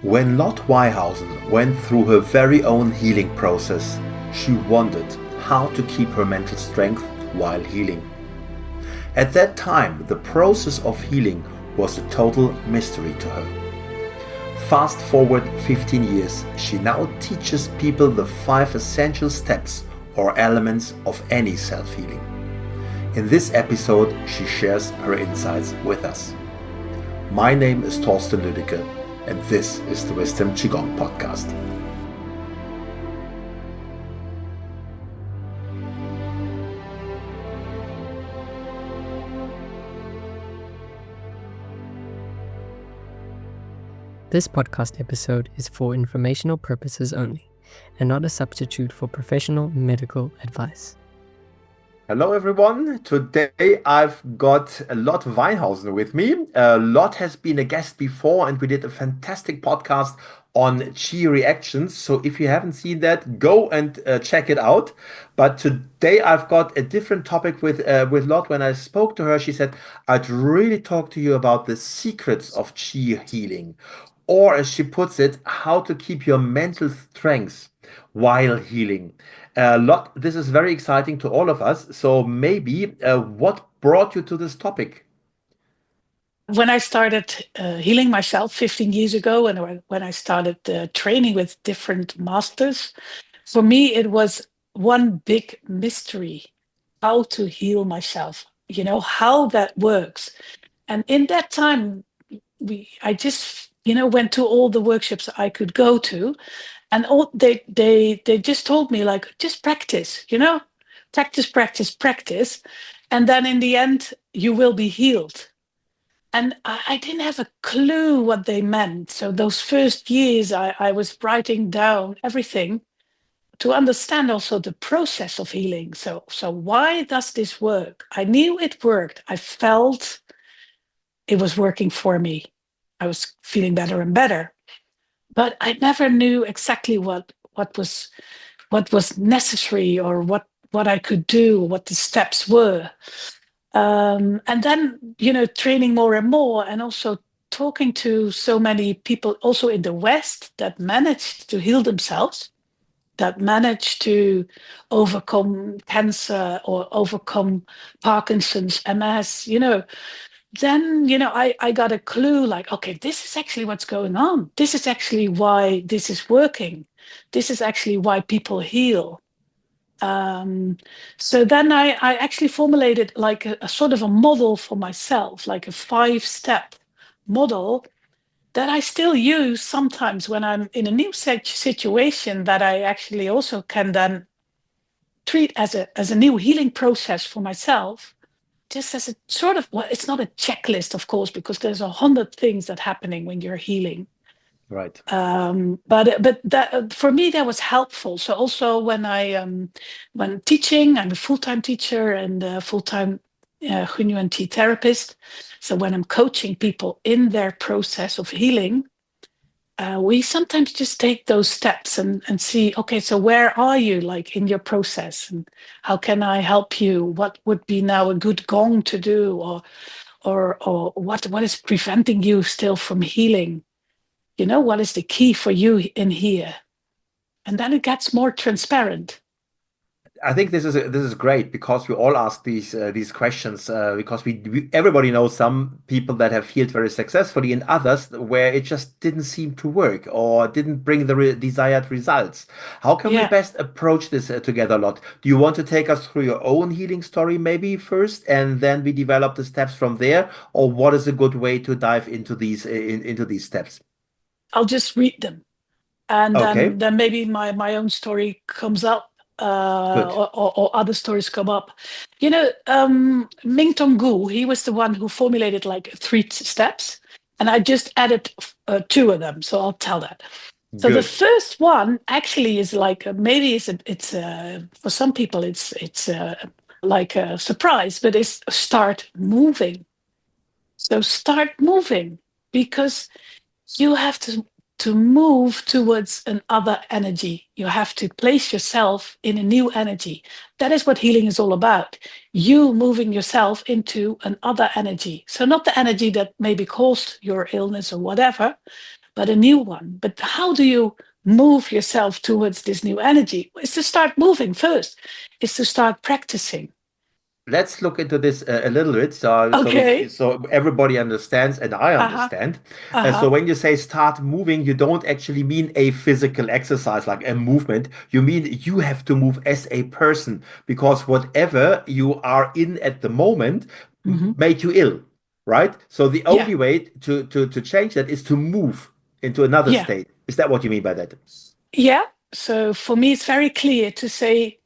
When Lot Wijlhuizen went through her very own healing process, she wondered how to keep her mental strength while healing. At that time, the process of healing was a total mystery to her. Fast forward 15 years, she now teaches people the 5 essential steps or elements of any self-healing. In this episode, she shares her insights with us. My name is Thorsten Lüdecke, and this is the Zhineng Qigong podcast. This podcast episode is for informational purposes only and not a substitute for professional medical advice. Hello everyone, today I've got Lot Wijlhuizen with me. Lot has been a guest before and we did a fantastic podcast on Qi reactions. So if you haven't seen that, go and check it out. But today I've got a different topic with Lot. When I spoke to her, she said, I'd really talk to you about the secrets of Qi healing. Or as she puts it, how to keep your mental strength while healing. Lot, this is very exciting to all of us. So maybe what brought you to this topic? When I started healing myself 15 years ago, and when I started training with different masters, for me, it was one big mystery, how to heal myself, how that works. And in that time, I just, went to all the workshops I could go to. And they just told me, like, just practice, practice. And then in the end, you will be healed. And I didn't have a clue what they meant. So those first years, I was writing down everything to understand also the process of healing. So why does this work? I knew it worked. I felt it was working for me. I was feeling better and better. But I never knew exactly what was necessary or what I could do, what the steps were. And then, training more and more, and also talking to so many people also in the West that managed to heal themselves, that managed to overcome cancer or overcome Parkinson's, MS, then, I got a clue, like, okay, this is actually what's going on. This is actually why this is working. This is actually why people heal. So then I actually formulated like a sort of a model for myself, like a 5-step model that I still use sometimes when I'm in a new situation, that I actually also can then treat as a new healing process for myself. Just as a sort of, well, it's not a checklist, of course, because there's 100 things that happening when you're healing. Right. But that for me that was helpful. So also when when teaching, I'm a full-time teacher and a full-time Hunyuan Qi therapist. So when I'm coaching people in their process of healing, we sometimes just take those steps and see, okay, so where are you like in your process, and how can I help you? What would be now a good gong to do, or what is preventing you still from healing? What is the key for you in here? And then it gets more transparent. I think this is great because we all ask these questions because everybody knows some people that have healed very successfully and others where it just didn't seem to work or didn't bring the desired results. How can we best approach this together, Lot? Do you want to take us through your own healing story maybe first, and then we develop the steps from there, or what is a good way to dive into these steps? I'll just read them, and Okay. then maybe my own story comes up. Good. Or other stories come up. Mingtong Gu, he was the one who formulated like 3 steps, and I just added 2 of them. So I'll tell that. So the first one actually is like maybe it's for some people it's like a surprise, but it's start moving. So start moving, because you have to move towards another energy. You have to place yourself in a new energy. That is what healing is all about. You moving yourself into another energy. So not the energy that maybe caused your illness or whatever, but a new one. But how do you move yourself towards this new energy? It's to start moving first. It's to start practicing. Let's look into this a little bit, Okay. so everybody understands and I Uh-huh. understand. So Uh-huh. when you say start moving, you don't actually mean a physical exercise like a movement. You mean you have to move as a person because whatever you are in at the moment Hmm. made you ill, right? So the Yeah. only way to change that is to move into another Yeah. state. Is that what you mean by that? Yeah. So for me, it's very clear to say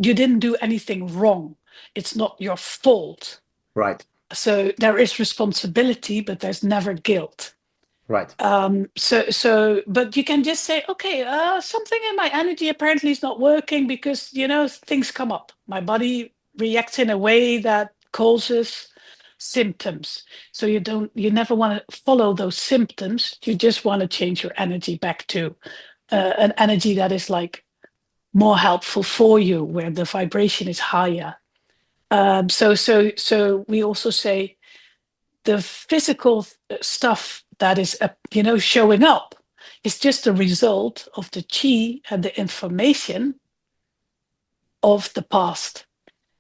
you didn't do anything wrong. It's not your fault. Right, So there is responsibility, but there's never guilt. right, But you can just say, okay, something in my energy apparently is not working because, things come up. My body reacts in a way that causes symptoms. So you never want to follow those symptoms. You just want to change your energy back to an energy that is like more helpful for you, where the vibration is higher. So we also say the physical stuff that is showing up is just a result of the chi and the information of the past.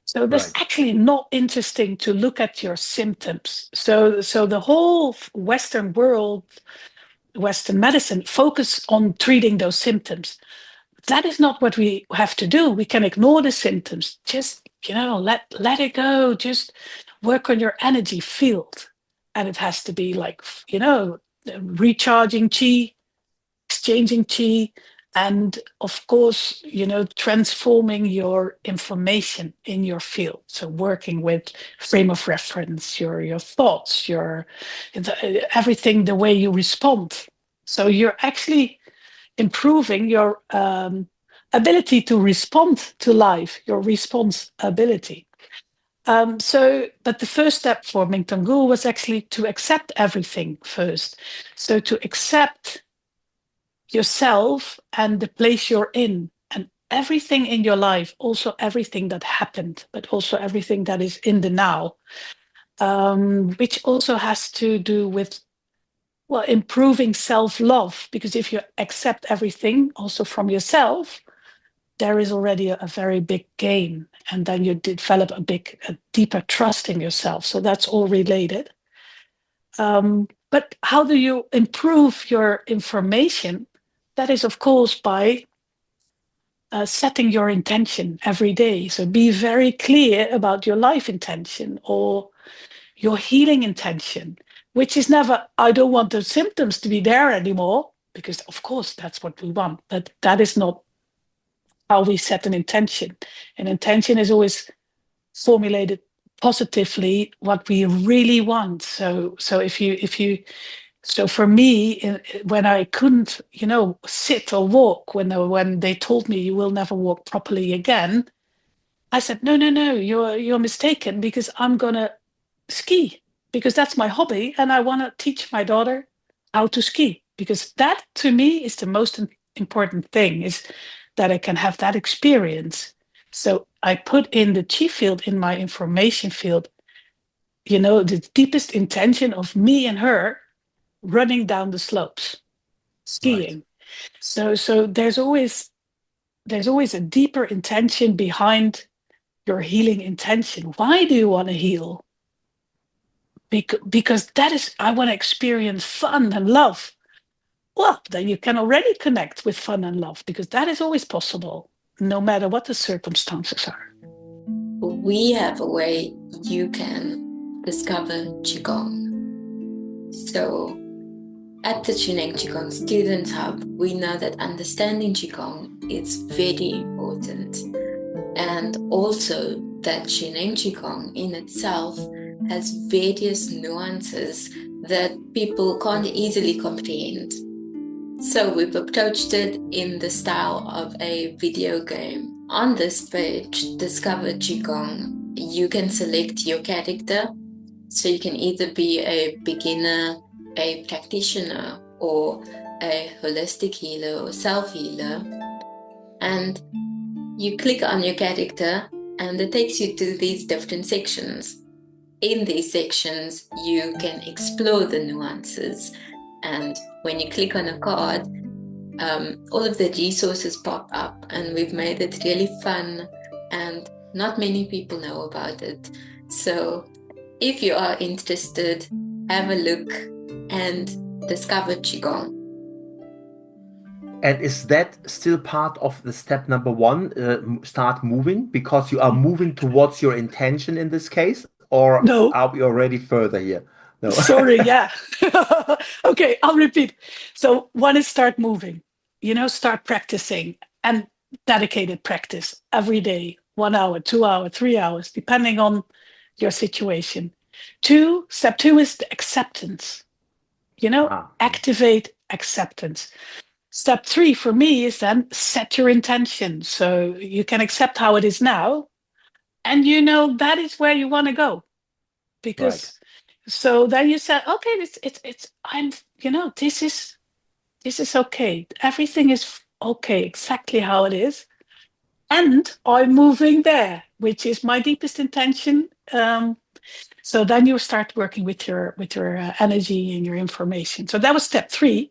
So that's right, actually not interesting to look at your symptoms. So the whole Western world, Western medicine, focus on treating those symptoms. That is not what we have to do. We can ignore the symptoms. Just, let it go. Just work on your energy field. And it has to be like, recharging chi, exchanging chi, and of course, transforming your information in your field. So working with frame of reference, your thoughts, everything, the way you respond. So you're actually improving your ability to respond to life, your response ability. But the first step for Mingtong Gu was actually to accept everything first. So to accept yourself and the place you're in and everything in your life, also everything that happened, but also everything that is in the now, which also has to do with improving self-love, because if you accept everything also from yourself, there is already a very big gain, and then you develop a deeper trust in yourself. So that's all related. But how do you improve your information? That is, of course, by setting your intention every day. So be very clear about your life intention or your healing intention, which is never, I don't want the symptoms to be there anymore, because of course that's what we want, but that is not how we set an intention. An intention is always formulated positively, what we really want. So for me, when I couldn't, sit or walk, when they told me you will never walk properly again, I said, no, no, no, you're mistaken, because I'm gonna ski, because that's my hobby, and I want to teach my daughter how to ski, because that to me is the most important thing, is that I can have that experience. So I put in the chi field, in my information field, the deepest intention of me and her running down the slopes, right. skiing. So there's always a deeper intention behind your healing intention. Why do you want to heal? Because that is, I want to experience fun and love. Well, then you can already connect with fun and love, because that is always possible, no matter what the circumstances are. We have a way you can discover Qigong. So at the Zhineng Qigong Students Hub, we know that understanding Qigong is very important. And also that Zhineng Qigong in itself has various nuances that people can't easily comprehend. So we've approached it in the style of a video game. On this page, Discover Qigong, you can select your character. So you can either be a beginner, a practitioner, or a holistic healer or self-healer. And you click on your character and it takes you to these different sections. In these sections, you can explore the nuances And when you click on a card, all of the resources pop up, and we've made it really fun, and not many people know about it. So if you are interested, have a look and discover Qigong. And is that still part of the step number one, start moving, because you are moving towards your intention in this case, or No, are we already further here? No. sorry, yeah. Okay, I'll repeat. So one is start moving, start practicing, and dedicated practice every day, 1 hour, 2 hour, 3 hours, depending on your situation. Step two is the acceptance, activate acceptance. Step three for me is then set your intention. So you can accept how it is now, and that is where you want to go. Right. Because so then you said, okay, it's I'm this is okay. Everything is okay, exactly how it is. And I'm moving there, which is my deepest intention. So then you start working with your energy and your information. So that was step three.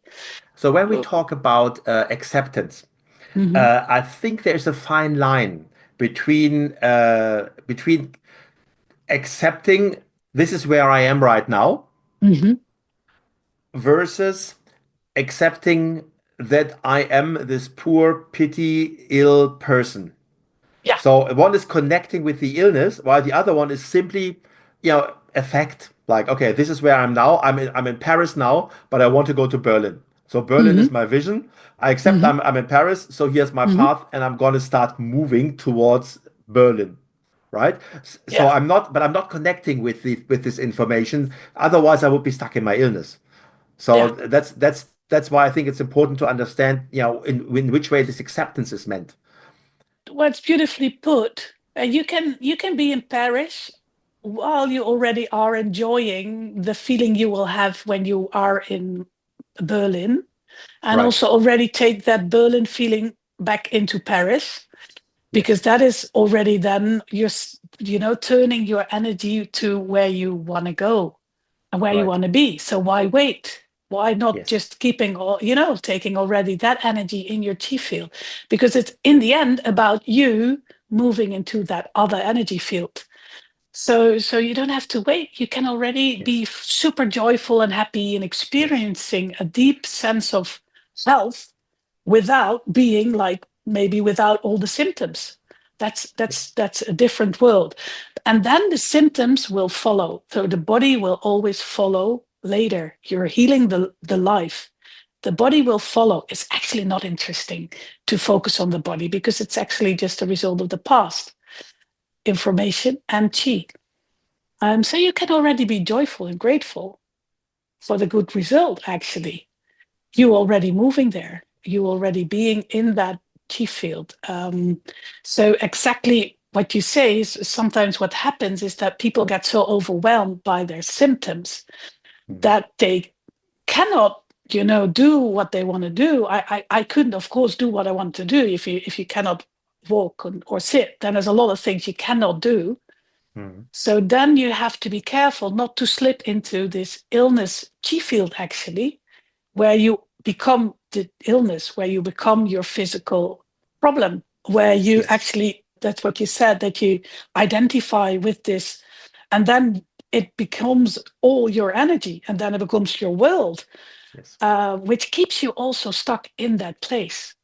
So when we talk about acceptance, Mhm. I think there's a fine line between accepting this is where I am right now Mhm. versus accepting that I am this poor, pity, ill person. Yeah. So one is connecting with the illness, while the other one is simply, a fact. Like, okay, this is where I'm now. I'm in Paris now, but I want to go to Berlin. So Berlin is Mhm. my vision. I accept Mhm. I'm in Paris, so here's my Mhm. path, and I'm gonna start moving towards Berlin. Right? So Yeah. I'm not connecting with this information. Otherwise, I would be stuck in my illness. So Yeah. that's why I think it's important to understand, in which way this acceptance is meant. What's beautifully put. You can be in Paris while you already are enjoying the feeling you will have when you are in Berlin, and Right. also already take that Berlin feeling back into Paris, Yes. because that is already then turning your energy to where you want to go and where you Right. want to be. So why wait? Why not Yes. just keeping taking already that energy in your chi field? Because it's in the end about you moving into that other energy field. So you don't have to wait. You can already be Yes. super joyful and happy and Yes. experiencing a deep sense of health without being like, maybe without all the symptoms. That's a different world. And then the symptoms will follow. So the body will always follow later. You're healing the life. The body will follow. It's actually not interesting to focus on the body, because it's actually just a result of the past information and chi. So you can already be joyful and grateful for the good result, actually. You already moving there. You already being in that chi field. So exactly what you say is, sometimes what happens is that people get so overwhelmed by their symptoms Mhm. that they cannot, do what they want to do. I couldn't, of course, do what I want to do. If you cannot walk or sit, then there's a lot of things you cannot do. Mhm. So then you have to be careful not to slip into this illness chi field, actually, where you become the illness, where you become your physical problem, where you Yes. actually, that's what you said, that you identify with this, and then it becomes all your energy, and then it becomes your world, Yes. which keeps you also stuck in that place.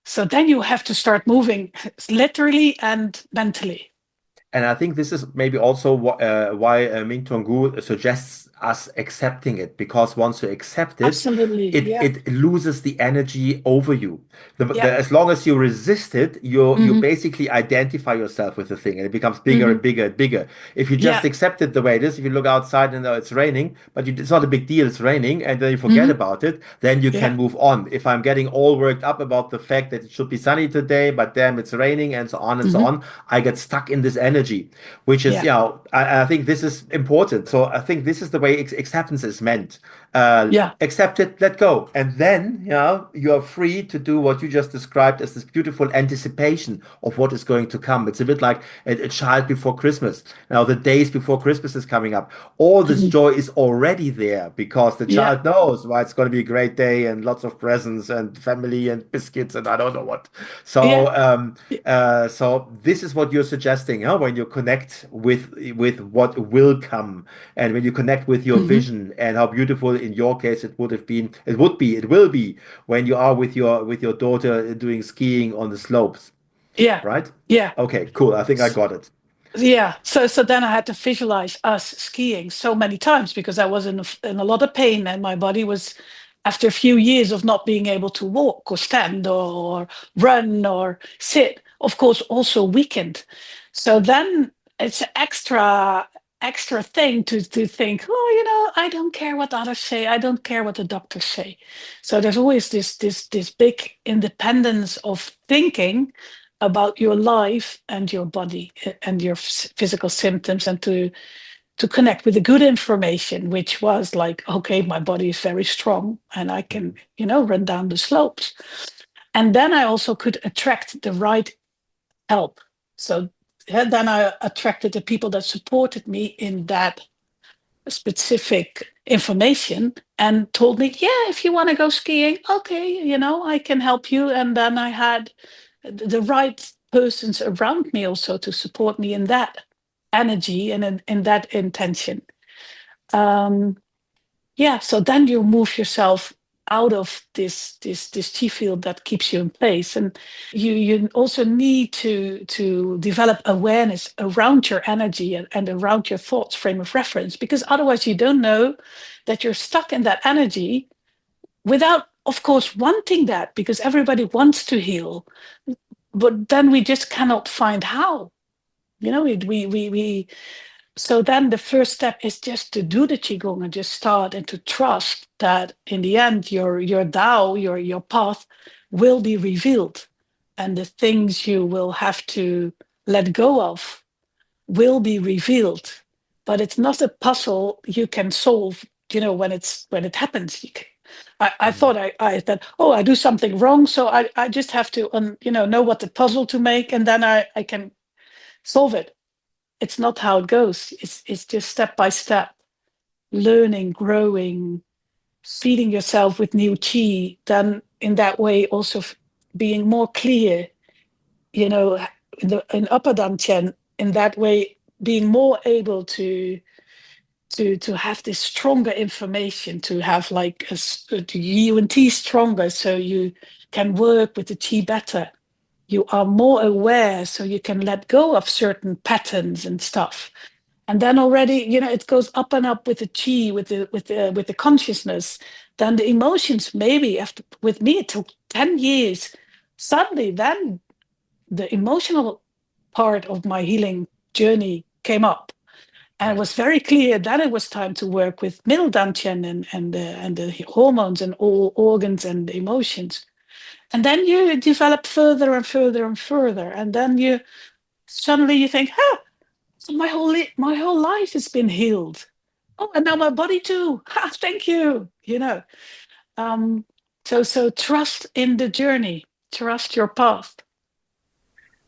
So then you have to start moving literally and mentally. And I think this is maybe also why Mingtong Gu suggests us accepting it, because once you accept it, Absolutely. it Yeah. it loses the energy over you. Yeah. As long as you resist it, you Hmm. basically identify yourself with the thing, and it becomes bigger Hmm. and bigger and bigger. If you just Yeah. accept it the way it is, if you look outside and it's raining, but it's not a big deal, it's raining, and then you forget Hmm. about it, then you Yeah. can move on. If I'm getting all worked up about the fact that it should be sunny today, but damn, it's raining, and so on and so Hmm. on, I get stuck in this energy, which is, Yeah. I think this is important. So I think this is the way acceptance is meant. Yeah. Accept it, let go. And then, you are free to do what you just described as this beautiful anticipation of what is going to come. It's a bit like a child before Christmas. Now, the days before Christmas is coming up. All this Mhm. joy is already there because the Yeah. child knows why it's going to be a great day and lots of presents and family and biscuits and I don't know what. Yeah. So this is what you're suggesting, huh? When you connect with what will come, and when you connect with your Mhm. vision, and how beautiful in your case it would have been, it will be when you are with your daughter doing skiing on the slopes, Yeah. right? Yeah. Okay, cool. I think I got it. Yeah, so then I had to visualize us skiing so many times because I was in a lot of pain, and my body was, after a few years of not being able to walk or stand or run or sit, of course, also weakened. So then it's an extra thing to think, oh, I don't care what others say, I don't care what the doctors say. So there's always this big independence of thinking about your life and your body and your physical symptoms, and to connect with the good information, which was like, okay, my body is very strong and I can run down the slopes. And then I also could attract the right help. So then I attracted the people that supported me in that specific information and told me, yeah, if you want to go skiing, okay, I can help you. And then I had the right persons around me also to support me in that energy and in that intention. Um, yeah, so then you move yourself out of this chi field that keeps you in place, and you also need to develop awareness around your energy and around your thoughts frame of reference, because otherwise you don't know that you're stuck in that energy without, of course, wanting that, because everybody wants to heal, but then we just cannot find how. We So then the first step is just to do the qigong and just start, and to trust that in the end your Tao, your path will be revealed, and the things you will have to let go of will be revealed. But it's not a puzzle you can solve, when it happens. I thought I that, oh, I do something wrong, so I just have to know what the puzzle to make, and then I can solve it. It's not how it goes. It's just step by step, learning, growing, feeding yourself with new chi. Then in that way, also being more clear, in upper dantian. In that way, being more able to have this stronger information, to have like the UNT stronger, so you can work with the chi better. You are more aware, so you can let go of certain patterns and stuff. And then already, it goes up and up with the chi, with the consciousness. Then the emotions, maybe after, with me it took 10 years. Suddenly then the emotional part of my healing journey came up, and it was very clear that it was time to work with middle dantian and the hormones and all organs and emotions. And then you develop further and further and further, and then you suddenly you think, so my whole life has been healed. Oh, and now my body too. Thank you. Um, so trust in the journey, trust your path.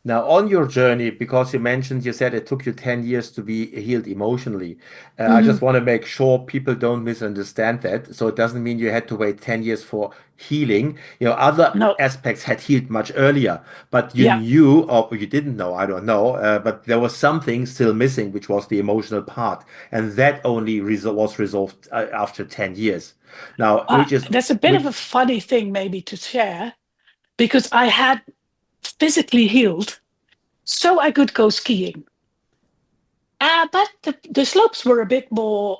Now, on your journey, because you said it took you 10 years to be healed emotionally. I Mhm. just want to make sure people don't misunderstand that. So it doesn't mean you had to wait 10 years for healing. Other No, aspects had healed much earlier, but you yeah. knew, or you didn't know, I don't know, but there was something still missing, which was the emotional part. And that only was resolved after 10 years. Now, That's a bit of which, a funny thing maybe to share, because I had physically healed so I could go skiing. But the slopes were a bit more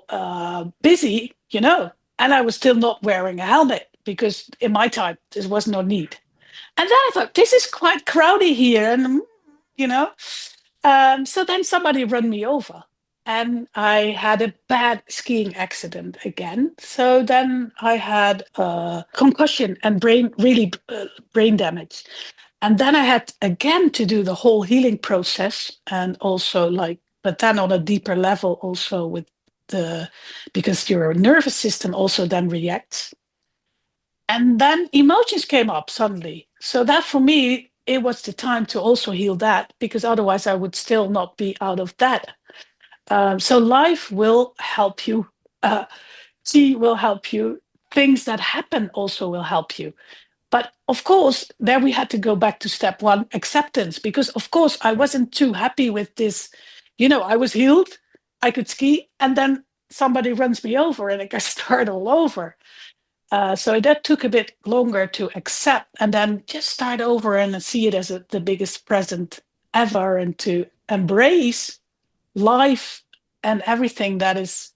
busy, and I was still not wearing a helmet because in my time there was no need. And then I thought, this is quite crowded here, and you know. So then somebody run me over, and I had a bad skiing accident again. So then I had a concussion and brain damage. And then I had again to do the whole healing process, and also but then on a deeper level, also with because your nervous system also then reacts. And then emotions came up suddenly. So that for me, it was the time to also heal that, because otherwise I would still not be out of that. So life will help you. She will help you. Things that happen also will help you. But of course, there we had to go back to step one, acceptance, because of course I wasn't too happy with this. I was healed, I could ski, and then somebody runs me over and I got start all over. So that took a bit longer to accept, and then just start over and see it as the biggest present ever, and to embrace life and everything that is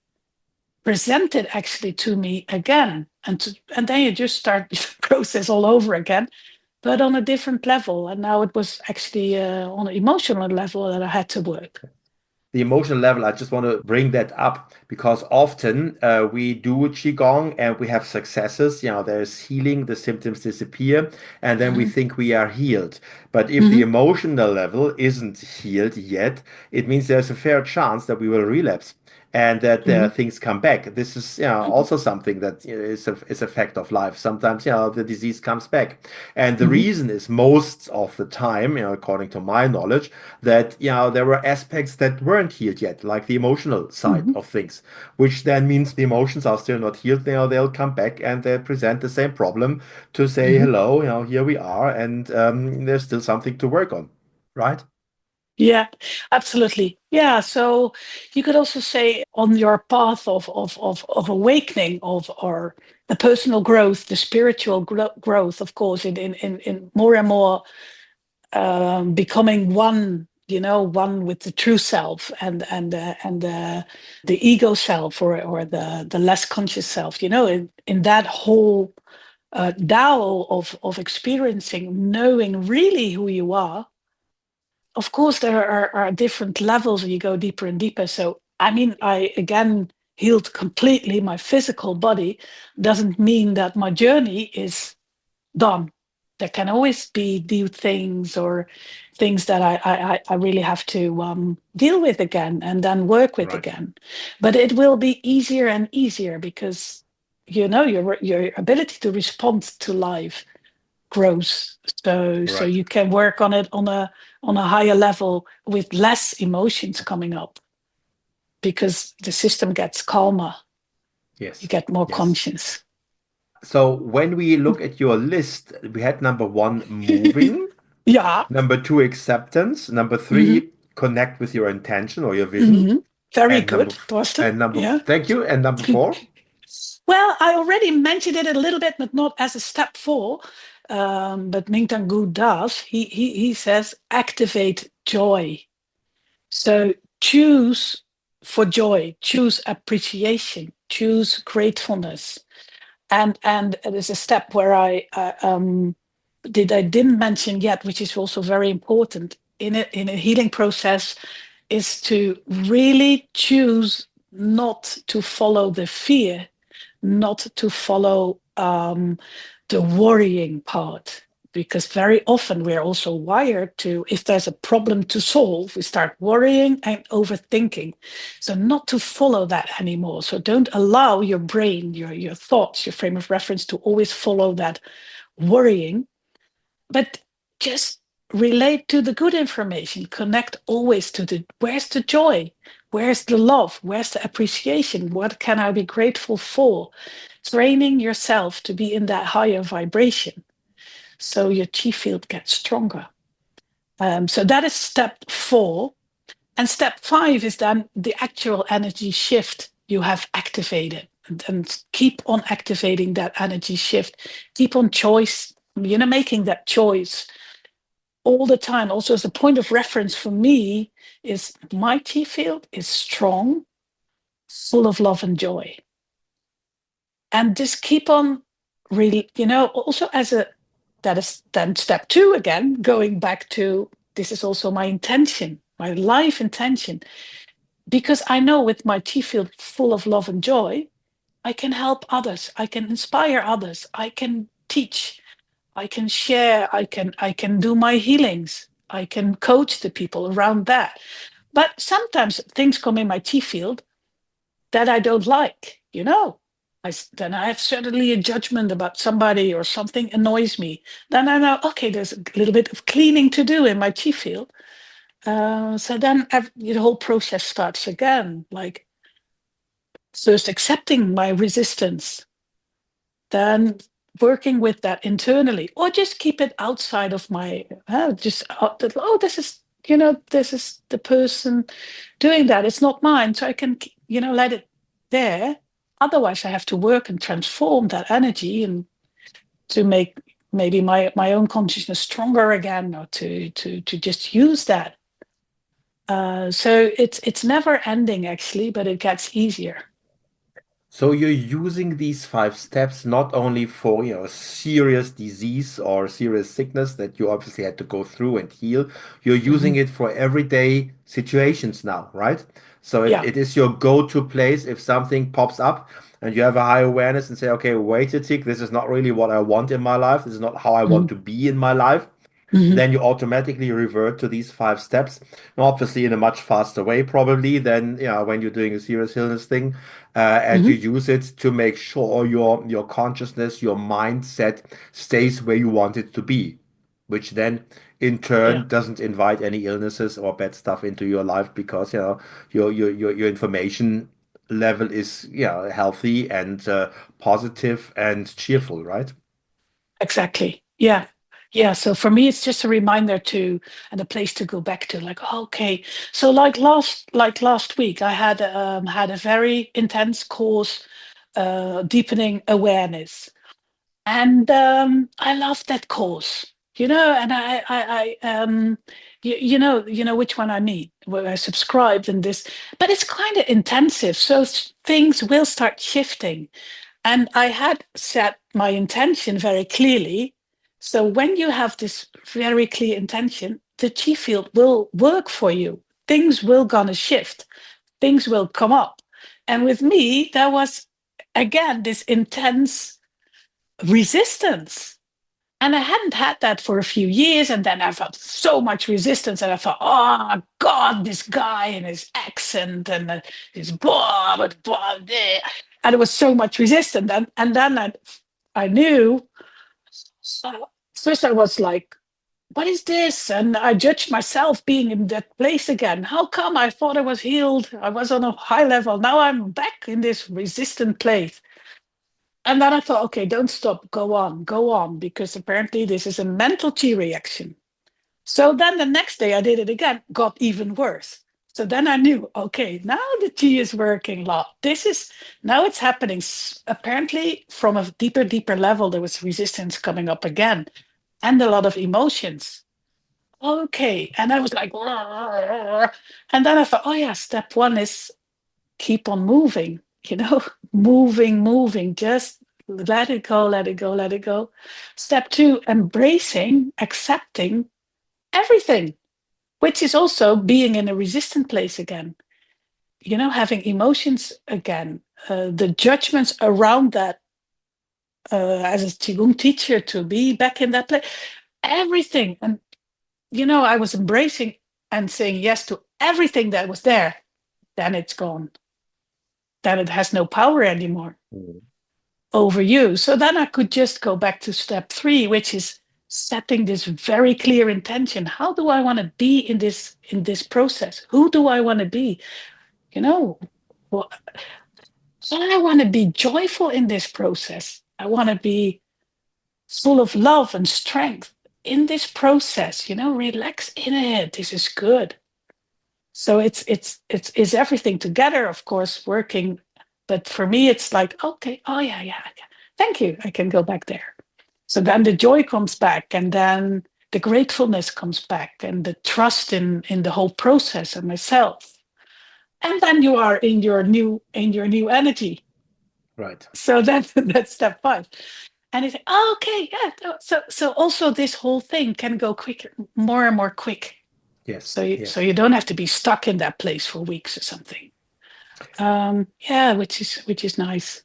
presented actually to me again. And then you just start the process all over again, but on a different level. And now it was actually on an emotional level that I had to work. The emotional level, I just want to bring that up because often we do Qigong and we have successes. There's healing, the symptoms disappear, and then we think we are healed. But if the emotional level isn't healed yet, it means there's a fair chance that we will relapse and that things come back. This is also something that is a fact of life. Sometimes the disease comes back, and the reason is most of the time, according to my knowledge, that there were aspects that weren't healed yet, like the emotional side of things, which then means the emotions are still not healed. They'll come back and they present the same problem to say hello. Here we are, and there's still something to work on, right? Yeah, absolutely. Yeah. So you could also say on your path of awakening or the personal growth, the spiritual growth, of course, in more and more becoming one, one with the true self and the ego self or the less conscious self, in that whole Tao of experiencing, knowing really who you are. Of course, there are different levels and you go deeper and deeper. So, I mean, I again healed completely my physical body. Doesn't mean that my journey is done. There can always be new things or things that I really have to deal with again and then work with Right. again. But it will be easier and easier because, your ability to respond to life grows. So Right. you can work on it on a higher level with less emotions coming up because the system gets calmer. You Yes. get more Yes. conscious. So when we look at your list, we had number one, moving. Yeah. Number two, acceptance. Number Hmm. three, connect with your intention or your vision. Hmm. Very And good, Torsten. Yeah. thank you. And number four, Well, I already mentioned it a little bit, but not as a step four. But Mingtong Gu does. He says activate joy. So choose for joy, choose appreciation, choose gratefulness, and there's a step where I didn't mention yet, which is also very important in a healing process, is to really choose not to follow the fear, not to follow the worrying part, because very often we're also wired to, if there's a problem to solve, we start worrying and overthinking. So not to follow that anymore. So don't allow your brain, your thoughts, your frame of reference to always follow that worrying, but just relate to the good information. Connect always to where's the joy, where's the love, where's the appreciation, what can I be grateful for? Training yourself to be in that higher vibration so your chi field gets stronger. So that is step 4. And step 5 is then the actual energy shift you have activated, and keep on activating that energy shift. Keep on making that choice all the time. Also, as a point of reference for me, is my chi field is strong, full of love and joy. And just keep on really, also that is then step 2 again, going back to, this is also my intention, my life intention. Because I know with my chi field full of love and joy, I can help others, I can inspire others, I can teach, I can share, I can do my healings, I can coach the people around that. But sometimes things come in my chi field that I don't like, then I have certainly a judgment about somebody or something annoys me. Then I know, okay, there's a little bit of cleaning to do in my chi field. So then the whole process starts again, like first accepting my resistance, then working with that internally, or just keep it outside of my, this is, this is the person doing that. It's not mine. So I can, let it there. Otherwise I have to work and transform that energy and to make maybe my own consciousness stronger again, or to just use that. So it's never ending actually, but it gets easier. So you're using these 5 steps not only for, serious disease or serious sickness that you obviously had to go through and heal. You're using Mhm. it for everyday situations now, right? So it, Yeah. it is your go-to place if something pops up and you have a high awareness and say, okay, wait a tick, this is not really what I want in my life. This is not how I want Mhm. to be in my life. Mhm. Then you automatically revert to these 5 steps. Now, obviously, in a much faster way, probably than when you're doing a serious illness thing, and you Mhm. use it to make sure your consciousness, your mindset stays where you want it to be, which then in Yeah. turn doesn't invite any illnesses or bad stuff into your life because your information level is healthy and positive and cheerful, right? Exactly. Yeah. Yeah. So for me, it's just a reminder to and a place to go back to. Like, okay. So like last week, I had a very intense course, deepening awareness, and I loved that course. And you know which one I mean. Where I subscribed and this, but it's kind of intensive. So things will start shifting. And I had set my intention very clearly. So when you have this very clear intention, the chi field will work for you. Things will gonna shift. Things will come up. And with me, there was again this intense resistance. And I hadn't had that for a few years. And then I felt so much resistance. And I thought, oh, God, this guy and his accent and his blah, blah, blah, blah. And it was so much resistance. And then I knew. So first, I was like, what is this? And I judged myself being in that place again. How come I thought I was healed? I was on a high level. Now I'm back in this resistant place. And then I thought, okay, don't stop, go on, because apparently this is a mental chi reaction. So then the next day I did it again, got even worse. So then I knew, okay, now the chi is working a lot. Now it's happening. Apparently, from a deeper level, there was resistance coming up again and a lot of emotions. Okay. And I was like, and then I thought, oh yeah, step one is keep on moving, moving, just let it go, let it go, let it go. Step two, embracing, accepting everything, which is also being in a resistant place again, having emotions again, the judgments around that, as a Qigong teacher, to be back in that place, everything. And, I was embracing and saying yes to everything that was there. Then it's gone. Then it has no power anymore over you. So then I could just go back to step three, which is setting this very clear intention. How do I want to be in this process? Who do I want to be? Well, I want to be joyful in this process. I want to be full of love and strength in this process. Relax in it. This is good. So it's everything together, of course, working. But for me, it's like, okay, oh yeah, yeah, thank you. I can go back there. So then the joy comes back, and then the gratefulness comes back, and the trust in the whole process and myself. And then you are in your new energy. Right. So that's step five. And it's like, oh, okay, yeah. So also this whole thing can go quicker, more and more quick. Yes. So you Yes. don't have to be stuck in that place for weeks or something. Yeah, which is nice.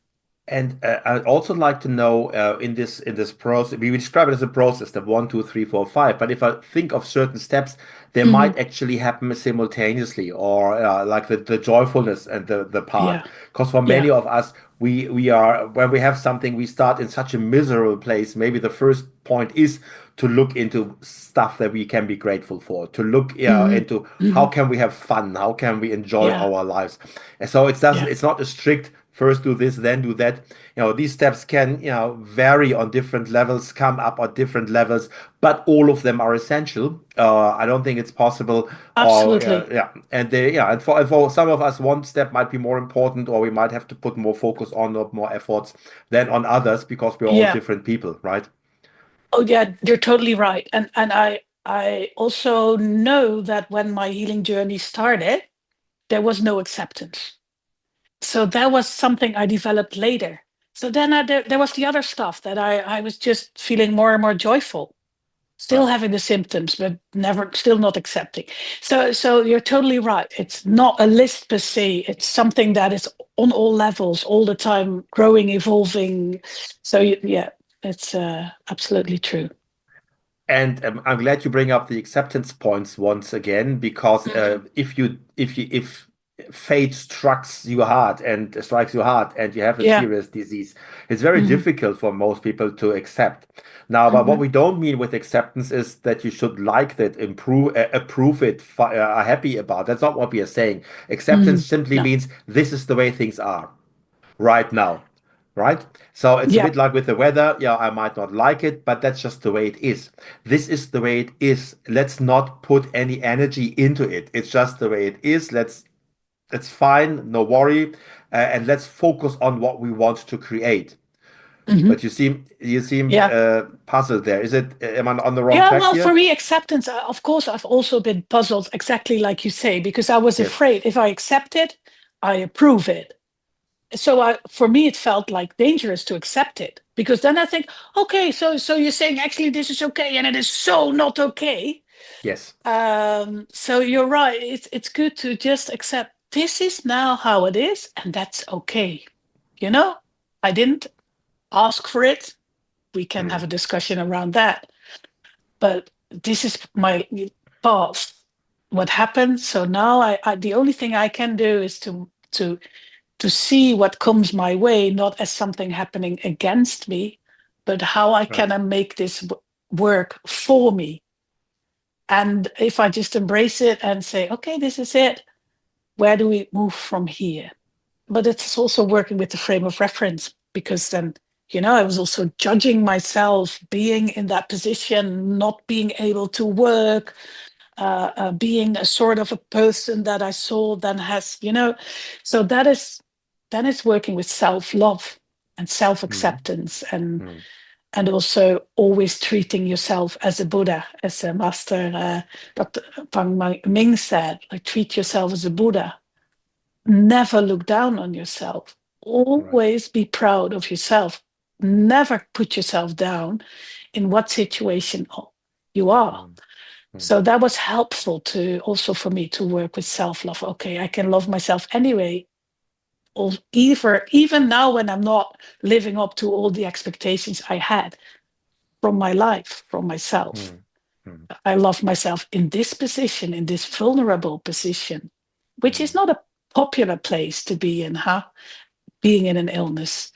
And I'd also like to know in this process, we describe it as a process, the 1, 2, 3, 4, 5. But if I think of certain steps, they Hmm. might actually happen simultaneously, or like the joyfulness and the part. Yeah. Because for Yeah. many of us, we are when we have something, we start in such a miserable place. Maybe the first point is to look into stuff that we can be grateful for, to look Hmm. into how Hmm. can we have fun, how can we enjoy Yeah. our lives. And so it doesn't, Yeah. it's not a strict first do this, then do that. These steps can, vary on different levels, come up on different levels, but all of them are essential. I don't think it's possible, or Absolutely. yeah, and they, yeah, and for some of us, one step might be more important, or we might have to put more focus on or more efforts than on others because we're all Yeah. different people, right? Oh yeah, you're totally right. And I also know that when my healing journey started, there was no acceptance. So that was something I developed later. So then there was the other stuff that I was just feeling more and more joyful, still Right. having the symptoms, but never, still not accepting. So you're totally right. It's not a list per se. It's something that is on all levels, all the time, growing, evolving. So yeah, it's absolutely true. And I'm glad you bring up the acceptance points once again, because Mhm. if fate strikes you hard, and you have a Yeah. serious disease, it's very Hmm. difficult for most people to accept. Now, but what Hmm. we don't mean with acceptance is that you should like that, approve it, are happy about. That's not what we are saying. Hmm. Acceptance simply No. means this is the way things are right now, right? So it's a Yeah. bit like with the weather. Yeah, I might not like it, but that's just the way it is. This is the way it is. Let's not put any energy into it. It's just the way it is. It's fine, no worry, and let's focus on what we want to create. Hmm. But you seem Yeah. puzzled there. Is it? Am I on the wrong Yeah. track Well, for here? me, acceptance, of course, I've also been puzzled exactly like you say, because I was Yes. afraid if I accept it, I approve it. So for me, it felt like dangerous to accept it, because then I think, okay, so you're saying actually this is okay, and it is so not okay. Yes. So you're right. It's good to just accept this is now how it is, and that's okay. You know, I didn't ask for it. We can have Mm, a discussion around that, but this is my path. What happened? So now I the only thing I can do is to see what comes my way, not as something happening against me, but how I right. can make this work for me. And if I just embrace it and say, okay, this is it, where do we move from here? But it's also working with the frame of reference, because then, I was also judging myself being in that position, not being able to work, being a sort of a person that I saw then has, so that is working with self-love and Mm, self-acceptance, mm, and also always treating yourself as a Buddha, as a master, Dr. Pang Ming said, like treat yourself as a Buddha. Never look down on yourself. right. Always be proud of yourself. Never put yourself down in what situation you are. Mm, mm, So that was helpful to also for me to work with self-love. Okay, I can love myself anyway. Or even now when I'm not living up to all the expectations I had from my life, from myself. mm, mm, I love myself in this position, in this vulnerable position, which is mm, not a popular place to be in, huh? Being in an illness.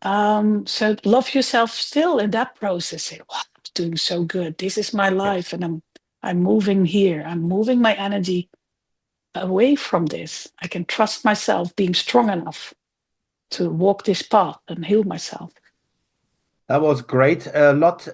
So love yourself still in that process. Say, wow, I'm doing so good. This is my yes. life, and I'm moving here. I'm moving my energy away from this. I can trust myself being strong enough to walk this path and heal myself. That was great. Lot.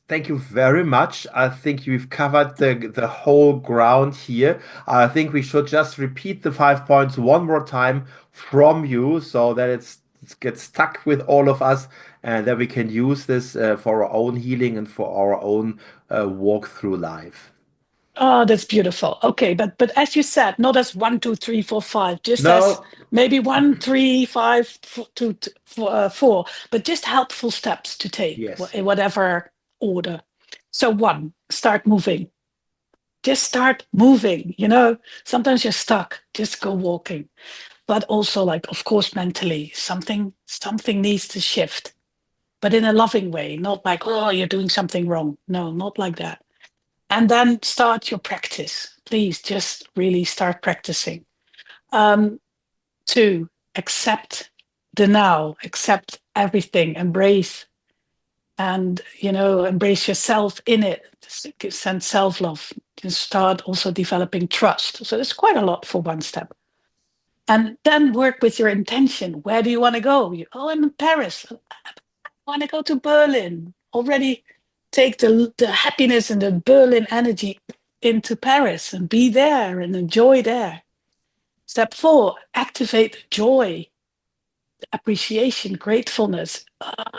Thank you very much. I think you've covered the whole ground here. I think we should just repeat the 5 points one more time from you, so that it gets stuck with all of us, and that we can use this for our own healing and for our own walk through life. Oh, that's beautiful. Okay, but as you said, not as 1, 2, 3, 4, 5, just as No. maybe 1, 3, 5, 4, but just helpful steps to take Yes. in whatever order. So one, start moving. Just start moving. Sometimes you're stuck. Just go walking. but also like, of course, mentally, something needs to shift, but in a loving way, not like, oh, you're doing something wrong. No, not like that. And then start your practice. Please just really start practicing. Two, accept the now, accept everything, embrace, and embrace yourself in it. Send self-love. Just start also developing trust. So there's quite a lot for one step. And then work with your intention. Where do you want to go? I'm in Paris. I want to go to Berlin. Already take the happiness and the Berlin energy into Paris and be there and enjoy there. Step 4, activate joy, appreciation, gratefulness.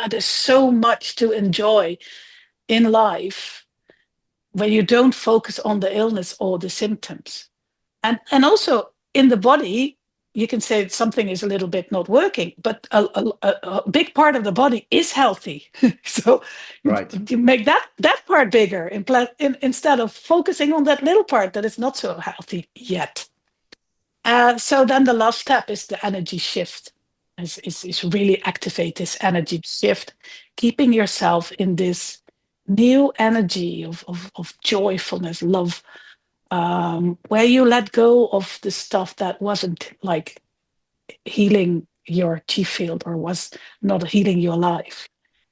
There's so much to enjoy in life when you don't focus on the illness or the symptoms. And also in the body, you can say something is a little bit not working, but a big part of the body is healthy. So Right. you make that part bigger instead of focusing on that little part that is not so healthy yet. So then the last step is the energy shift. Is really activate this energy shift, keeping yourself in this new energy of joyfulness, love, where you let go of the stuff that wasn't like healing your chi field or was not healing your life,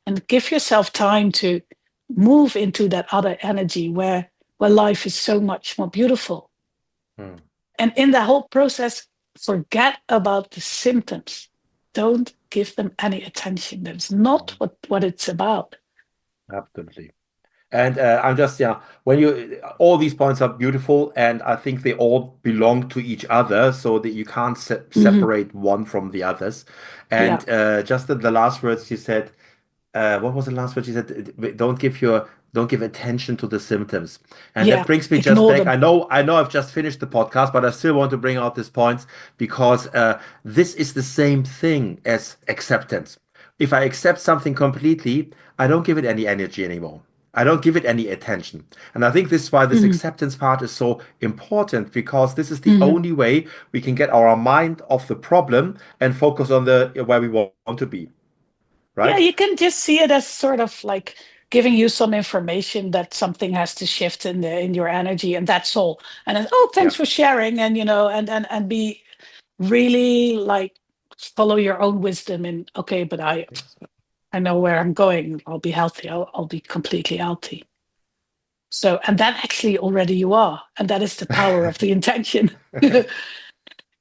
and give yourself time to move into that other energy where life is so much more beautiful. And in the whole process, forget about the symptoms. Don't give them any attention. That's not what it's about. Absolutely. And I'm just, when all these points are beautiful, and I think they all belong to each other, so that you can't Mhm. separate one from the others. Yeah. And just the last words you said, what was the last word you said? Don't give attention to the symptoms. And that Yeah. brings me just Ignore back. them. I know I've just finished the podcast, but I still want to bring out this point because this is the same thing as acceptance. If I accept something completely, I don't give it any energy anymore. I don't give it any attention. And I think this is why this Mhm. acceptance part is so important, because this is the Mhm. only way we can get our mind off the problem and focus on the where we want to be, Yeah, right? you can just see it as sort of like giving you some information that something has to shift in your energy, and that's all. And then, oh, thanks Yeah. for sharing, and and be really like follow your own wisdom. And okay, but I know where I'm going. I'll be healthy. I'll be completely healthy. So, and then actually already you are, and that is the power of the intention.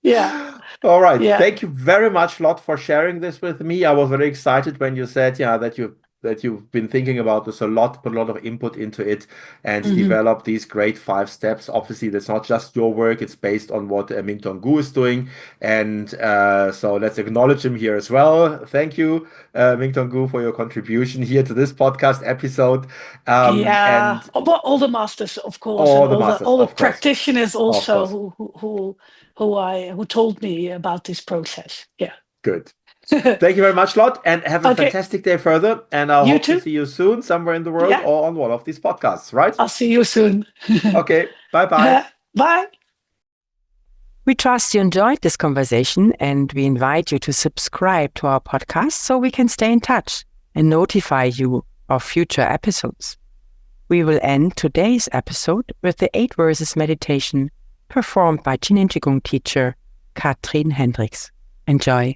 Yeah, All right. yeah. Thank you very much, Lot, for sharing this with me. I was very excited when you said, that you've been thinking about this a lot, put a lot of input into it, and Hmm. developed these great 5 steps. Obviously, that's not just your work; it's based on what Mingtong Gu is doing, and so let's acknowledge him here as well. Thank you, Mingtong Gu, for your contribution here to this podcast episode, Yeah, and but all the masters, of course, and all the masters, all the of course, practitioners of also course. who told me about this process. Yeah. Good. Thank you very much, Lot, and have a Okay, fantastic day further. And I'll you hope to too. see you soon somewhere in the world Yeah, or on one of these podcasts, right? I'll see you soon. Okay, bye bye. Bye. We trust you enjoyed this conversation, and we invite you to subscribe to our podcast so we can stay in touch and notify you of future episodes. We will end today's episode with the 8 verses meditation performed by Zhineng Qigong teacher Katrin Hendricks. Enjoy.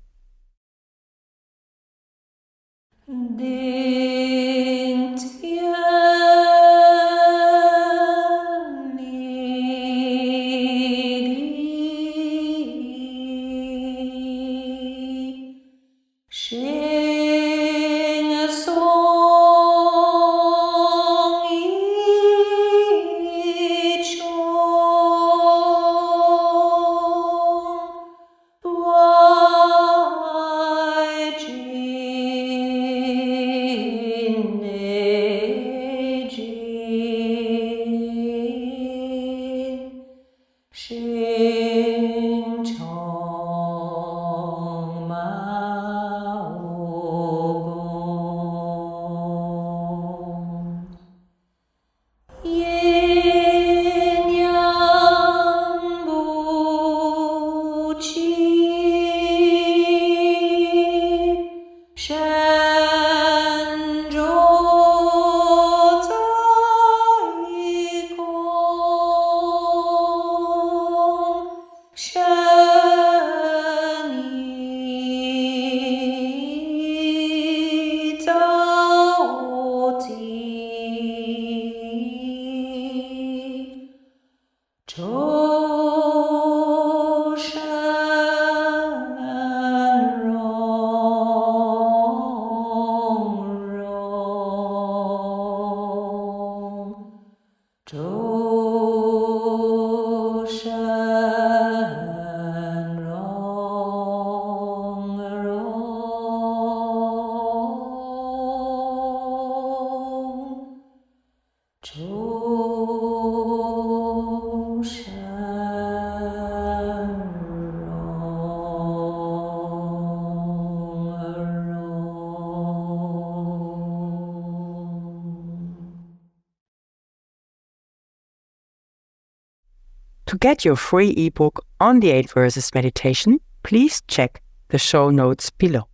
To get your free ebook on the 8 verses meditation, please check the show notes below.